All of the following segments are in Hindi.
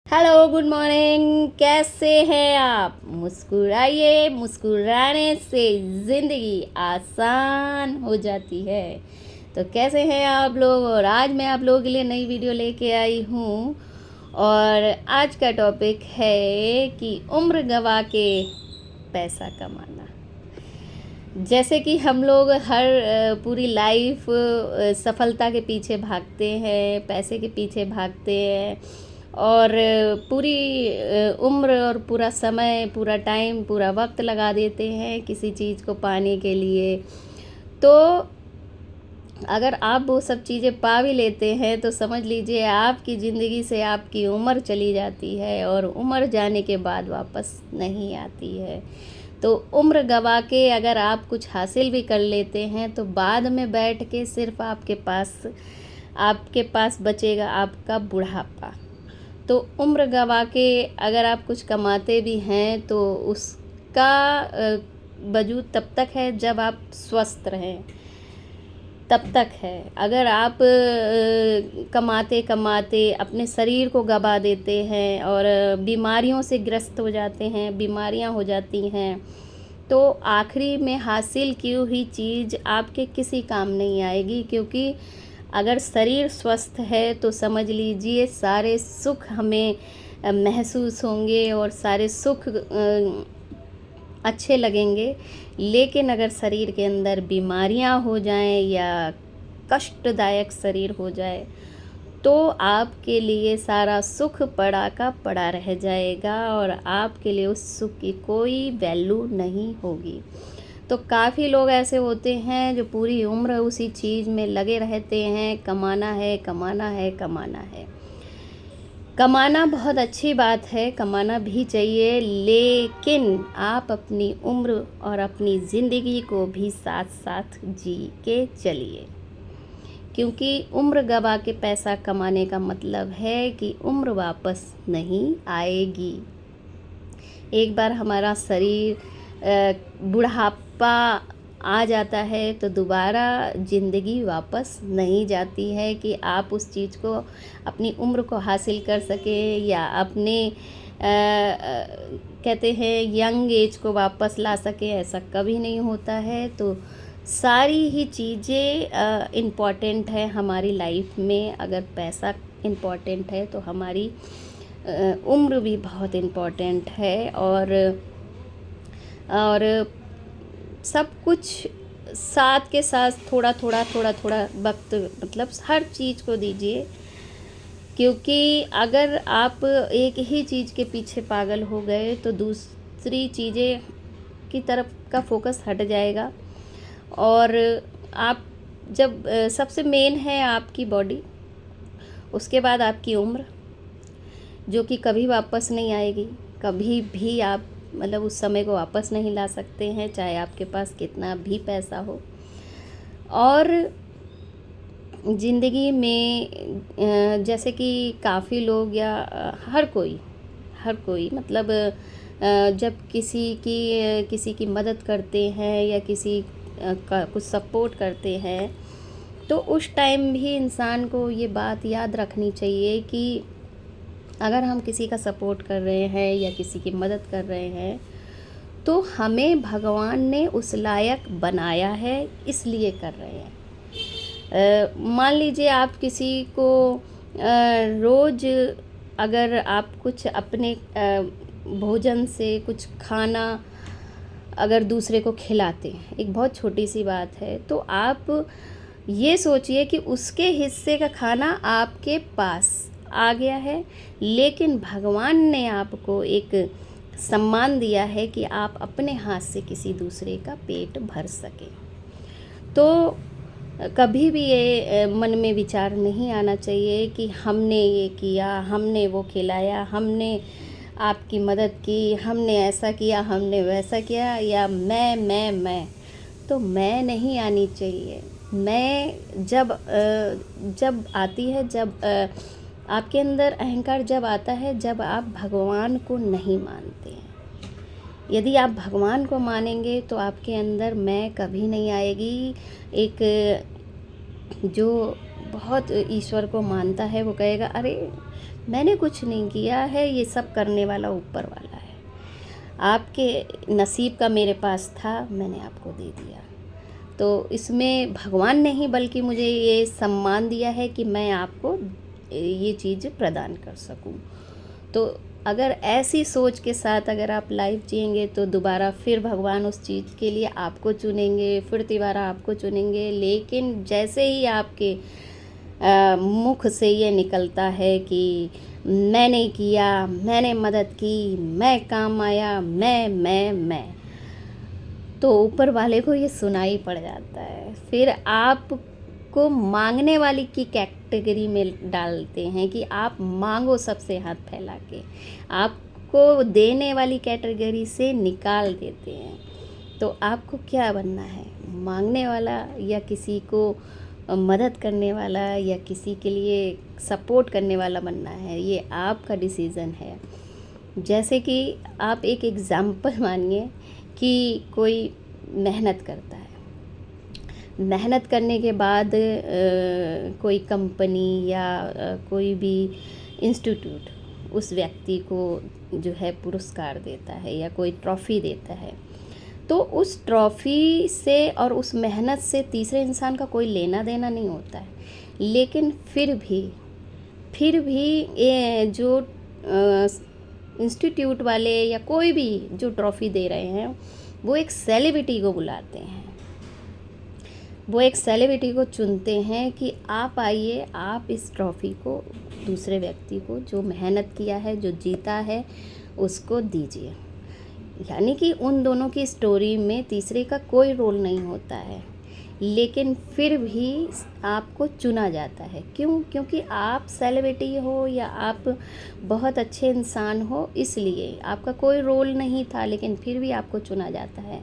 Hello, good morning. कैसे हैं आप? मुस्कुराइए, मुस्कुराने से ज़िंदगी आसान हो जाती है। तो कैसे हैं आप लोग? और आज मैं आप लोगों के लिए नई वीडियो लेके आई हूँ। और आज का टॉपिक है कि उम्र गंवा के पैसा कमाना। जैसे कि हम लोग हर पूरी लाइफ सफलता के पीछे भागते हैं, पैसे के पीछे भागते हैं और पूरी उम्र और पूरा समय, पूरा टाइम, पूरा वक्त लगा देते हैं किसी चीज़ को पाने के लिए। तो अगर आप वो सब चीज़ें पा भी लेते हैं तो समझ लीजिए आपकी ज़िंदगी से आपकी उम्र चली जाती है और उम्र जाने के बाद वापस नहीं आती है। तो उम्र गंवा के अगर आप कुछ हासिल भी कर लेते हैं तो बाद में बैठ के सिर्फ आपके पास बचेगा आपका बुढ़ापा। तो उम्र गंवा के अगर आप कुछ कमाते भी हैं तो उसका वजूद तब तक है जब आप स्वस्थ रहें, तब तक है। अगर आप कमाते कमाते अपने शरीर को गंवा देते हैं और बीमारियों से ग्रस्त हो जाते हैं, बीमारियां हो जाती हैं, तो आखिरी में हासिल की हुई चीज़ आपके किसी काम नहीं आएगी। क्योंकि अगर शरीर स्वस्थ है तो समझ लीजिए सारे सुख हमें महसूस होंगे और सारे सुख अच्छे लगेंगे। लेकिन अगर शरीर के अंदर बीमारियां हो जाएं या कष्टदायक शरीर हो जाए तो आपके लिए सारा सुख पड़ा का पड़ा रह जाएगा और आपके लिए उस सुख की कोई वैल्यू नहीं होगी। तो काफ़ी लोग ऐसे होते हैं जो पूरी उम्र उसी चीज़ में लगे रहते हैं, कमाना है, कमाना है, कमाना है। कमाना बहुत अच्छी बात है, कमाना भी चाहिए, लेकिन आप अपनी उम्र और अपनी ज़िंदगी को भी साथ साथ जी के चलिए। क्योंकि उम्र गंवा के पैसा कमाने का मतलब है कि उम्र वापस नहीं आएगी। एक बार हमारा शरीर बुढ़ापा आ जाता है तो दोबारा ज़िंदगी वापस नहीं जाती है कि आप उस चीज़ को, अपनी उम्र को हासिल कर सकें या अपने कहते हैं यंग एज को वापस ला सकें, ऐसा कभी नहीं होता है। तो सारी ही चीज़ें इम्पॉर्टेंट है हमारी लाइफ में। अगर पैसा इम्पॉर्टेंट है तो हमारी उम्र भी बहुत इम्पॉर्टेंट है। और सब कुछ साथ के साथ थोड़ा थोड़ा थोड़ा थोड़ा वक्त, मतलब हर चीज़ को दीजिए। क्योंकि अगर आप एक ही चीज़ के पीछे पागल हो गए तो दूसरी चीज़ें की तरफ का फोकस हट जाएगा। और आप जब सबसे मेन है आपकी बॉडी, उसके बाद आपकी उम्र, जो कि कभी वापस नहीं आएगी। कभी भी आप मतलब उस समय को वापस नहीं ला सकते हैं, चाहे आपके पास कितना भी पैसा हो। और ज़िंदगी में जैसे कि काफ़ी लोग या हर कोई मतलब जब किसी की मदद करते हैं या किसी का कुछ सपोर्ट करते हैं तो उस टाइम भी इंसान को ये बात याद रखनी चाहिए कि अगर हम किसी का सपोर्ट कर रहे हैं या किसी की मदद कर रहे हैं तो हमें भगवान ने उस लायक बनाया है, इसलिए कर रहे हैं। मान लीजिए आप किसी को रोज़ अगर आप कुछ अपने भोजन से कुछ खाना अगर दूसरे को खिलाते हैं, एक बहुत छोटी सी बात है, तो आप ये सोचिए कि उसके हिस्से का खाना आपके पास आ गया है, लेकिन भगवान ने आपको एक सम्मान दिया है कि आप अपने हाथ से किसी दूसरे का पेट भर सकें। तो कभी भी ये मन में विचार नहीं आना चाहिए कि हमने ये किया, हमने वो खिलाया, हमने आपकी मदद की, हमने ऐसा किया, हमने वैसा किया, या मैं तो मैं नहीं आनी चाहिए। मैं जब आती है, जब आपके अंदर अहंकार जब आता है, जब आप भगवान को नहीं मानते हैं। यदि आप भगवान को मानेंगे तो आपके अंदर मैं कभी नहीं आएगी। एक जो बहुत ईश्वर को मानता है वो कहेगा, अरे मैंने कुछ नहीं किया है, ये सब करने वाला ऊपर वाला है। आपके नसीब का मेरे पास था, मैंने आपको दे दिया। तो इसमें भगवान ने ही बल्कि मुझे ये सम्मान दिया है कि मैं आपको ये चीज़ प्रदान कर सकूं। तो अगर ऐसी सोच के साथ अगर आप लाइफ जिएंगे तो दोबारा फिर भगवान उस चीज़ के लिए आपको चुनेंगे, फिर दोबारा आपको चुनेंगे। लेकिन जैसे ही आपके मुख से ये निकलता है कि मैंने किया, मैंने मदद की, मैं काम आया, मैं, तो ऊपर वाले को ये सुनाई पड़ जाता है। फिर आपको मांगने वाली की कैटेगरी में डालते हैं कि आप मांगो सबसे हाथ फैला के, आपको देने वाली कैटेगरी से निकाल देते हैं। तो आपको क्या बनना है, मांगने वाला या किसी को मदद करने वाला या किसी के लिए सपोर्ट करने वाला बनना है, ये आपका डिसीज़न है। जैसे कि आप एक एग्ज़ाम्पल मानिए कि कोई मेहनत करता है, मेहनत करने के बाद कोई कंपनी या कोई भी इंस्टीट्यूट उस व्यक्ति को जो है पुरस्कार देता है या कोई ट्रॉफ़ी देता है। तो उस ट्रॉफ़ी से और उस मेहनत से तीसरे इंसान का कोई लेना देना नहीं होता है। लेकिन फिर भी ये जो इंस्टीट्यूट वाले या कोई भी जो ट्रॉफ़ी दे रहे हैं, वो एक सेलिब्रिटी को बुलाते हैं, वो एक सेलिब्रिटी को चुनते हैं कि आप आइए, आप इस ट्रॉफ़ी को दूसरे व्यक्ति को जो मेहनत किया है, जो जीता है, उसको दीजिए। यानी कि उन दोनों की स्टोरी में तीसरे का कोई रोल नहीं होता है, लेकिन फिर भी आपको चुना जाता है। क्यों? क्योंकि आप सेलिब्रिटी हो या आप बहुत अच्छे इंसान हो, इसलिए आपका कोई रोल नहीं था, लेकिन फिर भी आपको चुना जाता है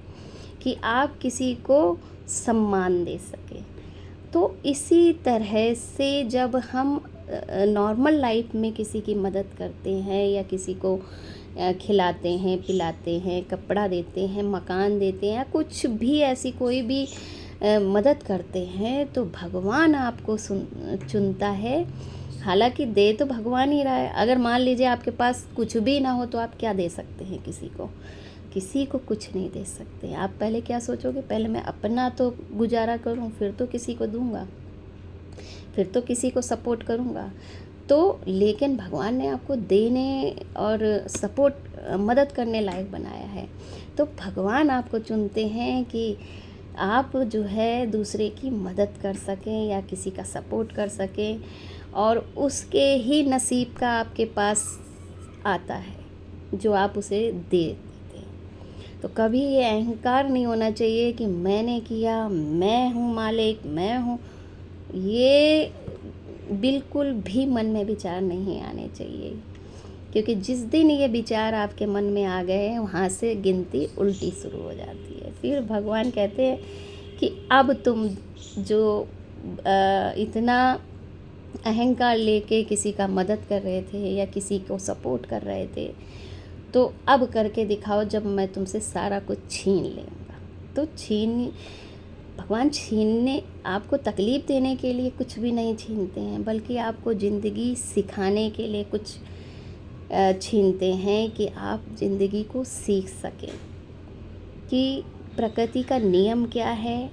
कि आप किसी को सम्मान दे सके। तो इसी तरह से जब हम नॉर्मल लाइफ में किसी की मदद करते हैं या किसी को खिलाते हैं, पिलाते हैं, कपड़ा देते हैं, मकान देते हैं, या कुछ भी ऐसी कोई भी मदद करते हैं, तो भगवान आपको चुनता है। हालांकि दे तो भगवान ही रहा है। अगर मान लीजिए आपके पास कुछ भी ना हो तो आप क्या दे सकते हैं किसी को? किसी को कुछ नहीं दे सकते। आप पहले क्या सोचोगे, पहले मैं अपना तो गुजारा करूं, फिर तो किसी को दूंगा, फिर तो किसी को सपोर्ट करूंगा। तो लेकिन भगवान ने आपको देने और सपोर्ट मदद करने लायक बनाया है। तो भगवान आपको चुनते हैं कि आप जो है दूसरे की मदद कर सकें या किसी का सपोर्ट कर सकें, और उसके ही नसीब का आपके पास आता है जो आप उसे दे देते हैं। तो कभी ये अहंकार नहीं होना चाहिए कि मैंने किया, मैं हूँ मालिक, मैं हूँ। ये बिल्कुल भी मन में विचार नहीं आने चाहिए, क्योंकि जिस दिन ये विचार आपके मन में आ गए, वहाँ से गिनती उल्टी शुरू हो जाती है। फिर भगवान कहते हैं कि अब तुम जो इतना अहंकार लेके किसी का मदद कर रहे थे या किसी को सपोर्ट कर रहे थे, तो अब करके दिखाओ जब मैं तुमसे सारा कुछ छीन लूँगा। तो भगवान छीनने, आपको तकलीफ़ देने के लिए कुछ भी नहीं छीनते हैं, बल्कि आपको ज़िंदगी सिखाने के लिए कुछ छीनते हैं कि आप ज़िंदगी को सीख सकें कि प्रकृति का नियम क्या है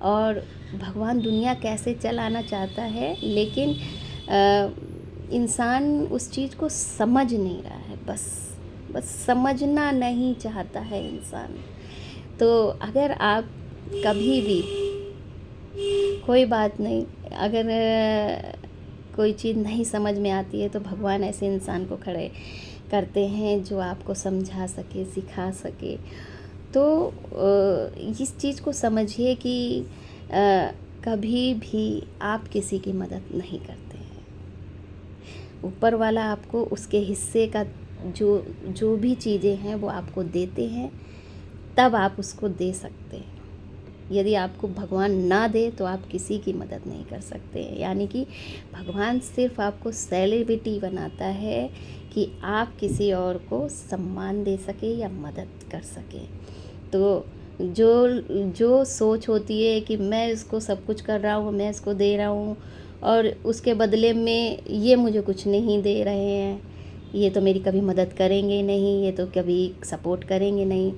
और भगवान दुनिया कैसे चलाना चाहता है। लेकिन इंसान उस चीज़ को समझ नहीं रहा है, बस समझना नहीं चाहता है इंसान। तो अगर आप कभी भी, कोई बात नहीं, अगर कोई चीज़ नहीं समझ में आती है तो भगवान ऐसे इंसान को खड़े करते हैं जो आपको समझा सके, सिखा सके। तो इस चीज़ को समझिए कि कभी भी आप किसी की मदद नहीं करते हैं। ऊपर वाला आपको उसके हिस्से का जो भी चीज़ें हैं वो आपको देते हैं, तब आप उसको दे सकते हैं। यदि आपको भगवान ना दे तो आप किसी की मदद नहीं कर सकते। यानी कि भगवान सिर्फ आपको सेलिब्रिटी बनाता है कि आप किसी और को सम्मान दे सके या मदद कर सके। तो जो सोच होती है कि मैं इसको सब कुछ कर रहा हूँ, मैं इसको दे रहा हूँ, और उसके बदले में ये मुझे कुछ नहीं दे रहे हैं, ये तो मेरी कभी मदद करेंगे नहीं, ये तो कभी सपोर्ट करेंगे नहीं।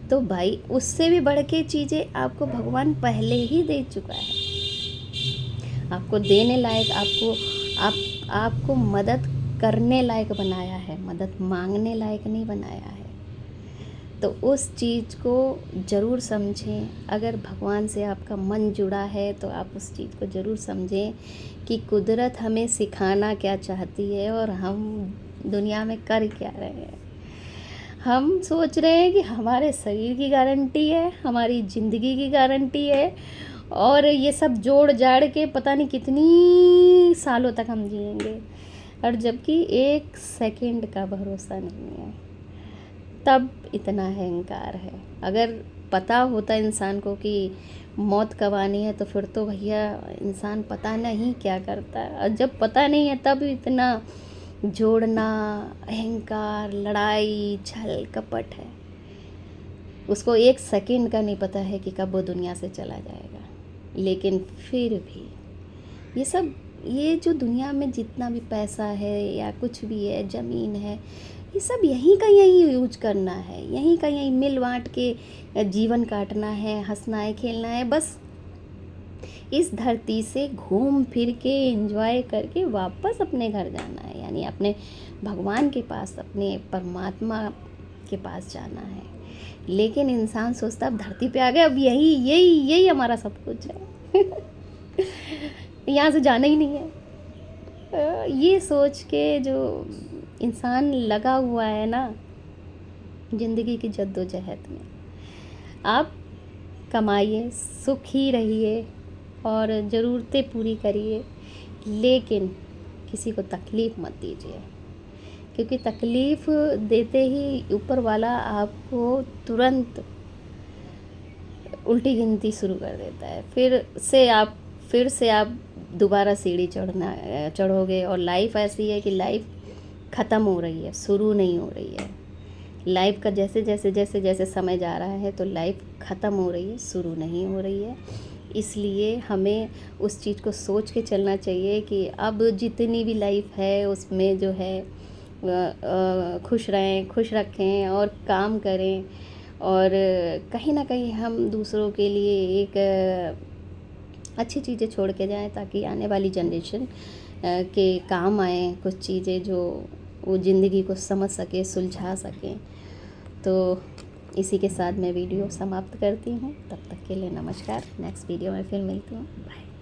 तो भाई उससे भी बढ़ के चीज़ें आपको भगवान पहले ही दे चुका है। आपको देने लायक, आपको मदद करने लायक बनाया है, मदद मांगने लायक नहीं बनाया है। तो उस चीज़ को ज़रूर समझें। अगर भगवान से आपका मन जुड़ा है तो आप उस चीज़ को ज़रूर समझें कि कुदरत हमें सिखाना क्या चाहती है और हम दुनिया में कर क्या रहे हैं। हम सोच रहे हैं कि हमारे शरीर की गारंटी है, हमारी ज़िंदगी की गारंटी है और ये सब जोड़ जाड़ के पता नहीं कितनी सालों तक हम जिएंगे, और जबकि एक सेकंड का भरोसा नहीं है। तब इतना अहंकार है। अगर पता होता इंसान को कि मौत कब आनी है तो फिर तो भैया इंसान पता नहीं क्या करता है, और जब पता नहीं है तब इतना जोड़ना, अहंकार, लड़ाई, छल कपट है। उसको एक सेकंड का नहीं पता है कि कब वो दुनिया से चला जाएगा। लेकिन फिर भी ये जो दुनिया में जितना भी पैसा है या कुछ भी है, ज़मीन है, ये सब यहीं का यहीं यूज करना है, यहीं का यहीं मिल बाँट के जीवन काटना है, हंसना है, खेलना है, बस इस धरती से घूम फिर के एंजॉय करके वापस अपने घर जाना है, यानी अपने भगवान के पास, अपने परमात्मा के पास जाना है। लेकिन इंसान सोचता अब धरती पे आ गए, अब यही यही यही हमारा सब कुछ है यहाँ से जाना ही नहीं है। ये सोच के जो इंसान लगा हुआ है ना ज़िंदगी की जद्दोजहद में, आप कमाइए, सुखी रहिए और ज़रूरतें पूरी करिए, लेकिन किसी को तकलीफ़ मत दीजिए, क्योंकि तकलीफ़ देते ही ऊपर वाला आपको तुरंत उल्टी गिनती शुरू कर देता है। फिर से आप दोबारा सीढ़ी चढ़ोगे, और लाइफ ऐसी है कि लाइफ ख़त्म हो रही है, शुरू नहीं हो रही है। लाइफ का जैसे जैसे समय जा रहा है तो लाइफ ख़त्म हो रही है, शुरू नहीं हो रही है। इसलिए हमें उस चीज़ को सोच के चलना चाहिए कि अब जितनी भी लाइफ है उसमें जो है खुश रहें, खुश रखें और काम करें, और कहीं ना कहीं हम दूसरों के लिए एक अच्छी चीज़ें छोड़ के जाएं, ताकि आने वाली जनरेशन के काम आए कुछ चीज़ें जो वो ज़िंदगी को समझ सके, सुलझा सकें। तो इसी के साथ मैं वीडियो समाप्त करती हूँ। तब तक के लिए नमस्कार। नेक्स्ट वीडियो में फिर मिलती हूँ। बाय।